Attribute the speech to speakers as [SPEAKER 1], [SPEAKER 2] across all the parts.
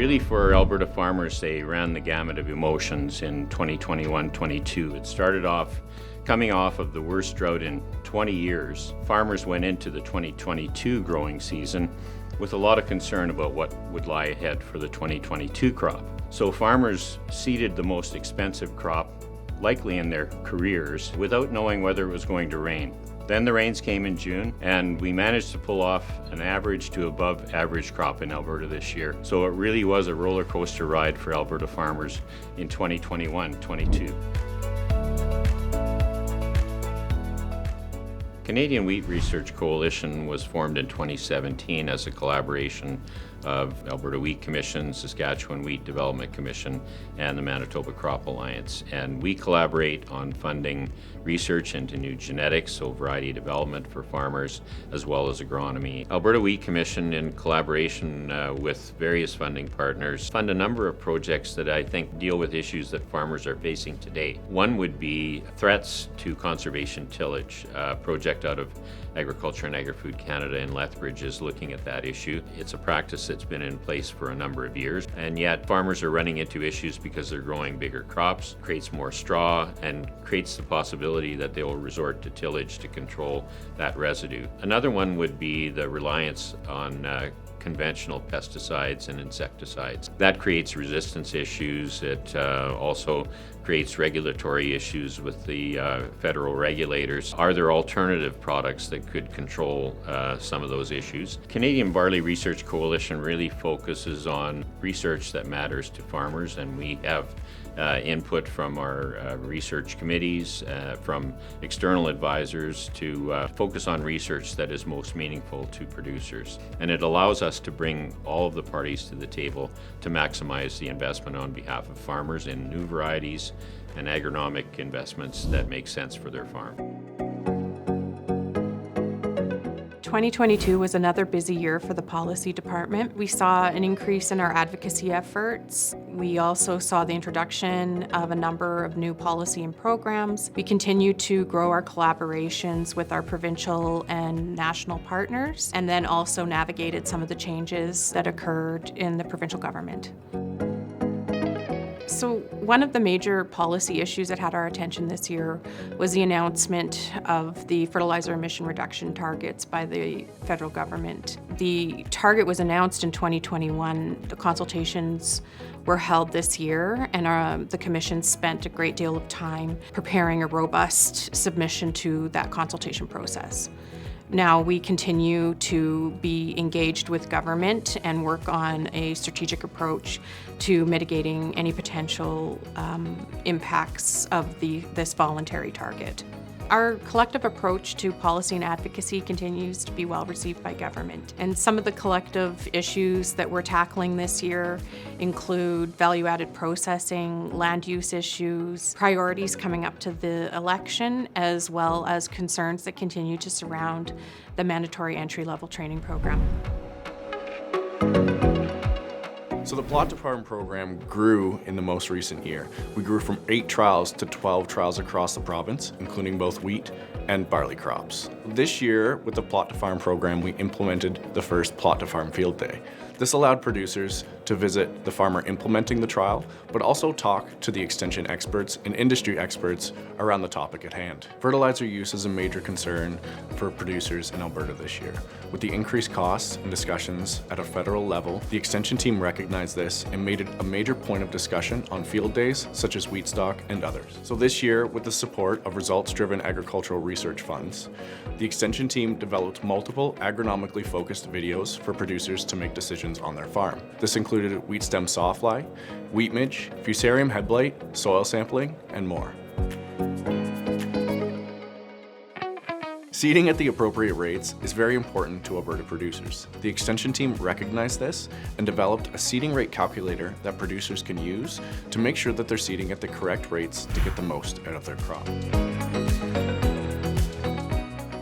[SPEAKER 1] Really, for Alberta farmers, they ran the gamut of emotions in 2021-22. It started off coming off of the worst drought in 20 years. Farmers went into the 2022 growing season with a lot of concern about what would lie ahead for the 2022 crop. So farmers seeded the most expensive crop, likely in their careers, without knowing whether it was going to rain. Then the rains came in June, and we managed to pull off an average to above average crop in Alberta this year. So it really was a roller coaster ride for Alberta farmers in 2021-22. Canadian Wheat Research Coalition was formed in 2017 as a collaboration of Alberta Wheat Commission, Saskatchewan Wheat Development Commission, and the Manitoba Crop Alliance. And we collaborate on funding research into new genetics, so variety development for farmers, as well as agronomy. Alberta Wheat Commission, in collaboration with various funding partners, fund a number of projects that I think deal with issues that farmers are facing today. One would be threats to conservation tillage. A project out of Agriculture and Agri-Food Canada in Lethbridge is looking at that issue. It's a practice that's been in place for a number of years, and yet farmers are running into issues because they're growing bigger crops, creates more straw, and creates the possibility that they will resort to tillage to control that residue. Another one would be the reliance on conventional pesticides and insecticides. That creates resistance issues. It also creates regulatory issues with the federal regulators. Are there alternative products that could control some of those issues? Canadian Barley Research Coalition really focuses on research that matters to farmers, and we have input from our research committees, from external advisors to focus on research that is most meaningful to producers. And it allows us to bring all of the parties to the table to maximize the investment on behalf of farmers in new varieties and agronomic investments that make sense for their farm.
[SPEAKER 2] 2022 was another busy year for the policy department. We saw an increase in our advocacy efforts. We also saw the introduction of a number of new policy and programs. We continue to grow our collaborations with our provincial and national partners, and then also navigated some of the changes that occurred in the provincial government. So one of the major policy issues that had our attention this year was the announcement of the fertilizer emission reduction targets by the federal government. The target was announced in 2021. The consultations were held this year, and the Commission spent a great deal of time preparing a robust submission to that consultation process. Now we continue to be engaged with government and work on a strategic approach to mitigating any potential impacts of this voluntary target. Our collective approach to policy and advocacy continues to be well received by government. And some of the collective issues that we're tackling this year include value-added processing, land use issues, priorities coming up to the election, as well as concerns that continue to surround the mandatory entry-level training program.
[SPEAKER 3] So the Plot to Farm program grew in the most recent year. We grew from 8 trials to 12 trials across the province, including both wheat and barley crops. This year, with the Plot to Farm program, we implemented the first Plot to Farm Field Day. This allowed producers to visit the farmer implementing the trial, but also talk to the extension experts and industry experts around the topic at hand. Fertilizer use is a major concern for producers in Alberta this year. With the increased costs and discussions at a federal level, the extension team recognized this and made it a major point of discussion on field days such as wheat stock and others. So this year, with the support of results-driven agricultural research funds, the extension team developed multiple agronomically focused videos for producers to make decisions on their farm. This included wheat stem sawfly, wheat midge, fusarium head blight, soil sampling, and more. Seeding at the appropriate rates is very important to Alberta producers. The extension team recognized this and developed a seeding rate calculator that producers can use to make sure that they're seeding at the correct rates to get the most out of their crop.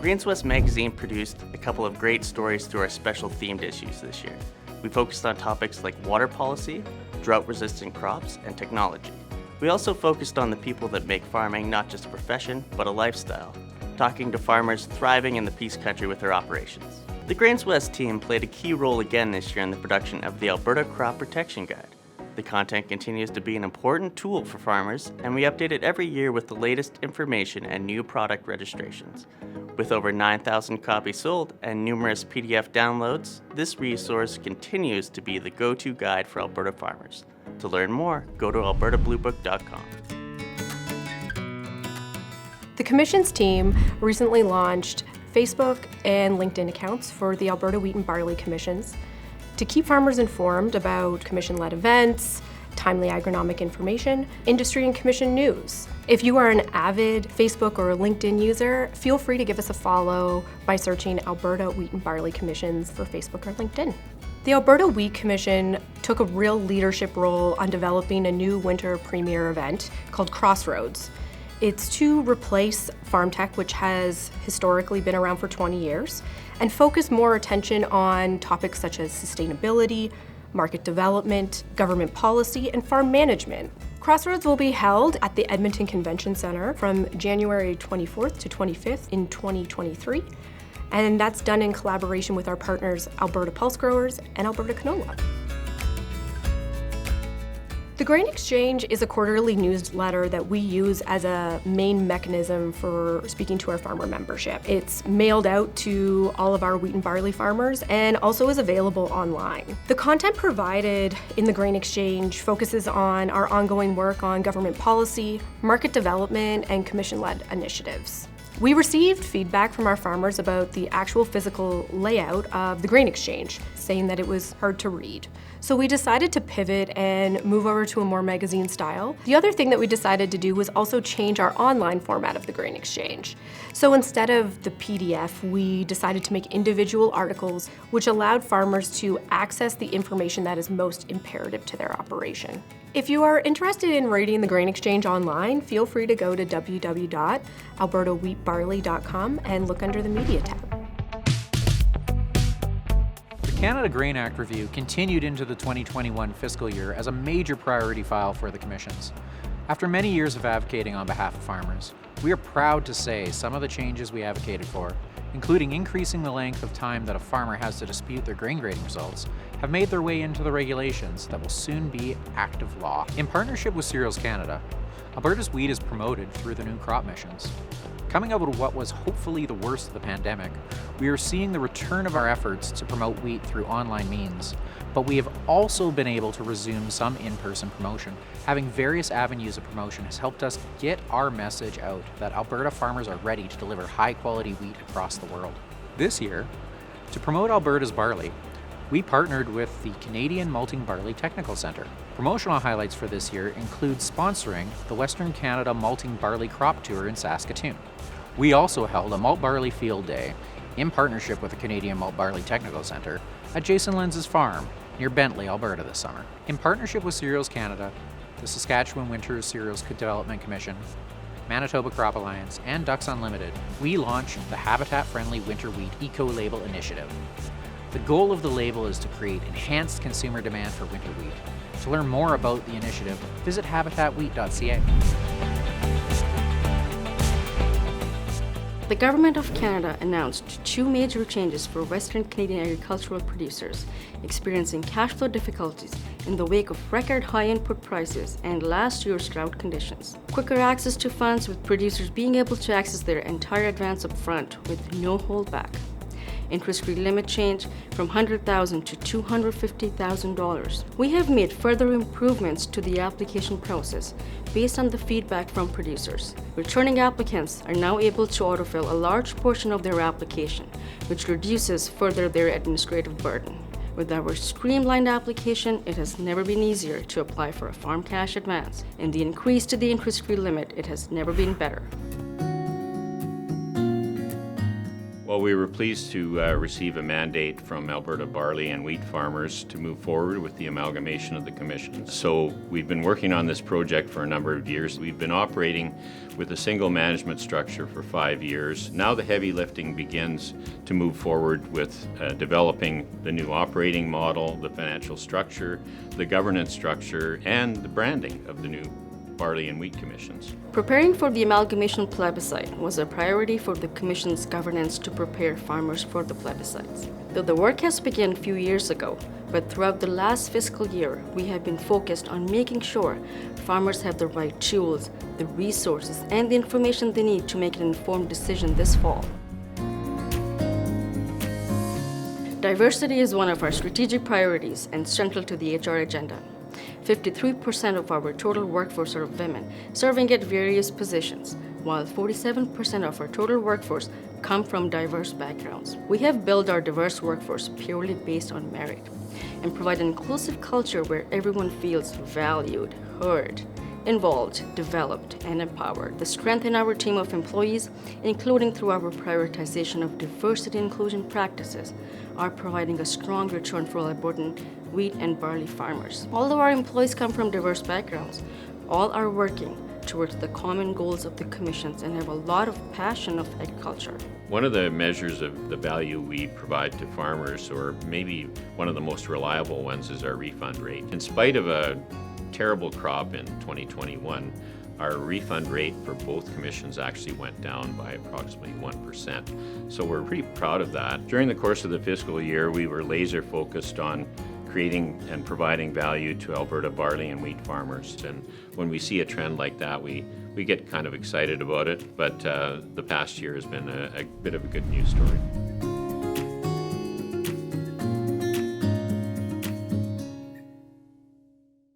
[SPEAKER 4] Greens West magazine produced a couple of great stories through our special themed issues this year. We focused on topics like water policy, drought-resistant crops, and technology. We also focused on the people that make farming not just a profession, but a lifestyle, talking to farmers thriving in the Peace Country with their operations. The Grains West team played a key role again this year in the production of the Alberta Crop Protection Guide. The content continues to be an important tool for farmers, and we update it every year with the latest information and new product registrations. With over 9,000 copies sold and numerous PDF downloads, this resource continues to be the go-to guide for Alberta farmers. To learn more, go to albertabluebook.com.
[SPEAKER 5] The Commission's team recently launched Facebook and LinkedIn accounts for the Alberta Wheat and Barley Commissions to keep farmers informed about Commission-led events, timely agronomic information, industry and Commission news. If you are an avid Facebook or LinkedIn user, feel free to give us a follow by searching Alberta Wheat and Barley Commissions for Facebook or LinkedIn. The Alberta Wheat Commission took a real leadership role on developing a new winter premier event called Crossroads. It's to replace Farm Tech, which has historically been around for 20 years, and focus more attention on topics such as sustainability, market development, government policy, and farm management. Crossroads will be held at the Edmonton Convention Centre from January 24th to 25th in 2023, and that's done in collaboration with our partners Alberta Pulse Growers and Alberta Canola. The Grain Exchange is a quarterly newsletter that we use as a main mechanism for speaking to our farmer membership. It's mailed out to all of our wheat and barley farmers and also is available online. The content provided in the Grain Exchange focuses on our ongoing work on government policy, market development, and commission-led initiatives. We received feedback from our farmers about the actual physical layout of the Grain Exchange, saying that it was hard to read. So we decided to pivot and move over to a more magazine style. The other thing that we decided to do was also change our online format of the Grain Exchange. So instead of the PDF, we decided to make individual articles which allowed farmers to access the information that is most imperative to their operation. If you are interested in reading the Grain Exchange online, feel free to go to www.albertawheatbarley.com and look under the Media tab.
[SPEAKER 6] The Canada Grain Act review continued into the 2021 fiscal year as a major priority file for the commissions. After many years of advocating on behalf of farmers, we are proud to say some of the changes we advocated for, including increasing the length of time that a farmer has to dispute their grain grading results, have made their way into the regulations that will soon be active law. In partnership with Cereals Canada, Alberta's wheat is promoted through the new crop missions. Coming out of what was hopefully the worst of the pandemic, we are seeing the return of our efforts to promote wheat through online means, but we have also been able to resume some in-person promotion. Having various avenues of promotion has helped us get our message out that Alberta farmers are ready to deliver high-quality wheat across the world. This year, to promote Alberta's barley, we partnered with the Canadian Malting Barley Technical Centre. Promotional highlights for this year include sponsoring the Western Canada Malting Barley Crop Tour in Saskatoon. We also held a Malt Barley Field Day in partnership with the Canadian Malt Barley Technical Centre at Jason Lenz's farm near Bentley, Alberta this summer. In partnership with Cereals Canada, the Saskatchewan Winter Cereals Development Commission, Manitoba Crop Alliance, and Ducks Unlimited, we launched the Habitat-Friendly Winter Wheat Eco-Label Initiative. The goal of the label is to create enhanced consumer demand for winter wheat. To learn more about the initiative, visit habitatwheat.ca.
[SPEAKER 7] The Government of Canada announced two major changes for Western Canadian agricultural producers experiencing cash flow difficulties in the wake of record high input prices and last year's drought conditions. Quicker access to funds, with producers being able to access their entire advance up front with no holdback. Interest-free limit change from $100,000 to $250,000. We have made further improvements to the application process based on the feedback from producers. Returning applicants are now able to autofill a large portion of their application, which reduces further their administrative burden. With our streamlined application, it has never been easier to apply for a farm cash advance, and the increase to the interest-free limit, it has never been better.
[SPEAKER 1] Well, we were pleased to receive a mandate from Alberta barley and wheat farmers to move forward with the amalgamation of the commissions. So we've been working on this project for a number of years. We've been operating with a single management structure for 5 years. Now the heavy lifting begins to move forward with developing the new operating model, the financial structure, the governance structure, and the branding of the new barley and wheat commissions.
[SPEAKER 7] Preparing for the amalgamation plebiscite was a priority for the Commission's governance to prepare farmers for the plebiscites. Though the work has begun a few years ago, but throughout the last fiscal year, we have been focused on making sure farmers have the right tools, the resources, and the information they need to make an informed decision this fall. Diversity is one of our strategic priorities and central to the HR agenda. 53% of our total workforce are women, serving at various positions, while 47% of our total workforce come from diverse backgrounds. We have built our diverse workforce purely based on merit and provide an inclusive culture where everyone feels valued, heard, involved, developed, and empowered. The strength in our team of employees, including through our prioritization of diversity and inclusion practices, are providing a strong return for Albertan wheat and barley farmers. Although our employees come from diverse backgrounds, all are working towards the common goals of the commissions and have a lot of passion of agriculture.
[SPEAKER 1] One of the measures of the value we provide to farmers, or maybe one of the most reliable ones, is our refund rate. In spite of a terrible crop in 2021, our refund rate for both commissions actually went down by approximately 1%. So we're pretty proud of that. During the course of the fiscal year, we were laser focused on creating and providing value to Alberta barley and wheat farmers. And when we see a trend like that, we get kind of excited about it. But the past year has been a bit of a good news story.